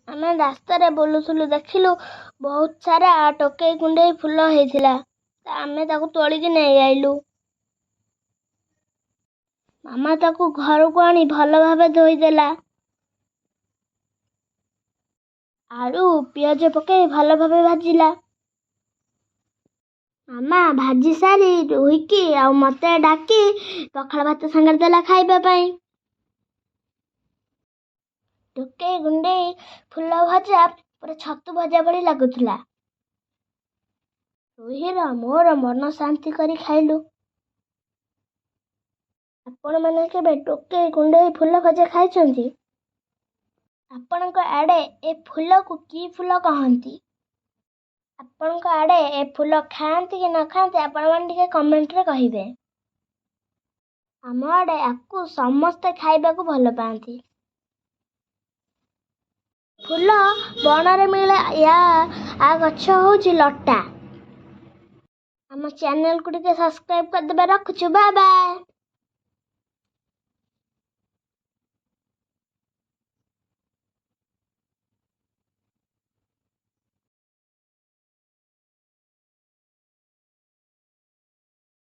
ଆମେ ରାସ୍ତାରେ ବୁଲୁଥିଲୁ, ଦେଖିଲୁ ବହୁତ ସାରା ଟୋକେଇ କୁଣ୍ଡେଇ ଫୁଲ ହେଇଥିଲା। ଆମେ ତାକୁ ତୋଳିକି ନେଇ ଆଇଲୁ। ମାମା ତାକୁ ଘରକୁ ଆଣି ଭଲ ଭାବେ ଧୋଇଦେଲା। ଆଳୁ ପିଆଜ ପକେଇ ଭଲ ଭାବେ ଭାଜିଲା। ମାମା ଭାଜି ସାରି ରୋହିକି ଆଉ ମତେ ଡାକି ପଖାଳ ଭାତ ସାଙ୍ଗରେ ଦେଲା ଖାଇବା ପାଇଁ। ଟୋକେଇ ଗୁଣ୍ଡେଇ ଫୁଲ ଭଜା ପୁରା ଛତୁ ଭଜା ଭଳି ଲାଗୁଥିଲା। ରୋହିର ମୋର ମନ ଶାନ୍ତି କରି ଖାଇଲୁ। ଆପଣମାନେ କେବେ ଟୋକେଇ ଗୁଣ୍ଡେଇ ଫୁଲ ଭଜା ଖାଇଛନ୍ତି? ଆପଣଙ୍କ ଆଡ଼େ ଏ ଫୁଲକୁ କି ଫୁଲ କହନ୍ତି? ଆପଣଙ୍କ ଆଡ଼େ ଏ ଫୁଲ ଖାଆନ୍ତି କି ନ ଖାଆନ୍ତି ଆପଣମାନେ ଟିକେ କମେଣ୍ଟରେ କହିବେ। ଆମ ଆଡ଼େ ଆକୁ ସମସ୍ତେ ଖାଇବାକୁ ଭଲ ପାଆନ୍ତି। ଫୁଲ ବଣରେ ମିଳେ, ଆ ଗଛ ହେଉଛି ଲଟା। ଆମ ଚ୍ୟାନେଲକୁ ଟିକେ ସବସ୍କ୍ରାଇବ୍ କରିଦେବେ। ରଖୁଛୁ, ବାଏ ବାଏ।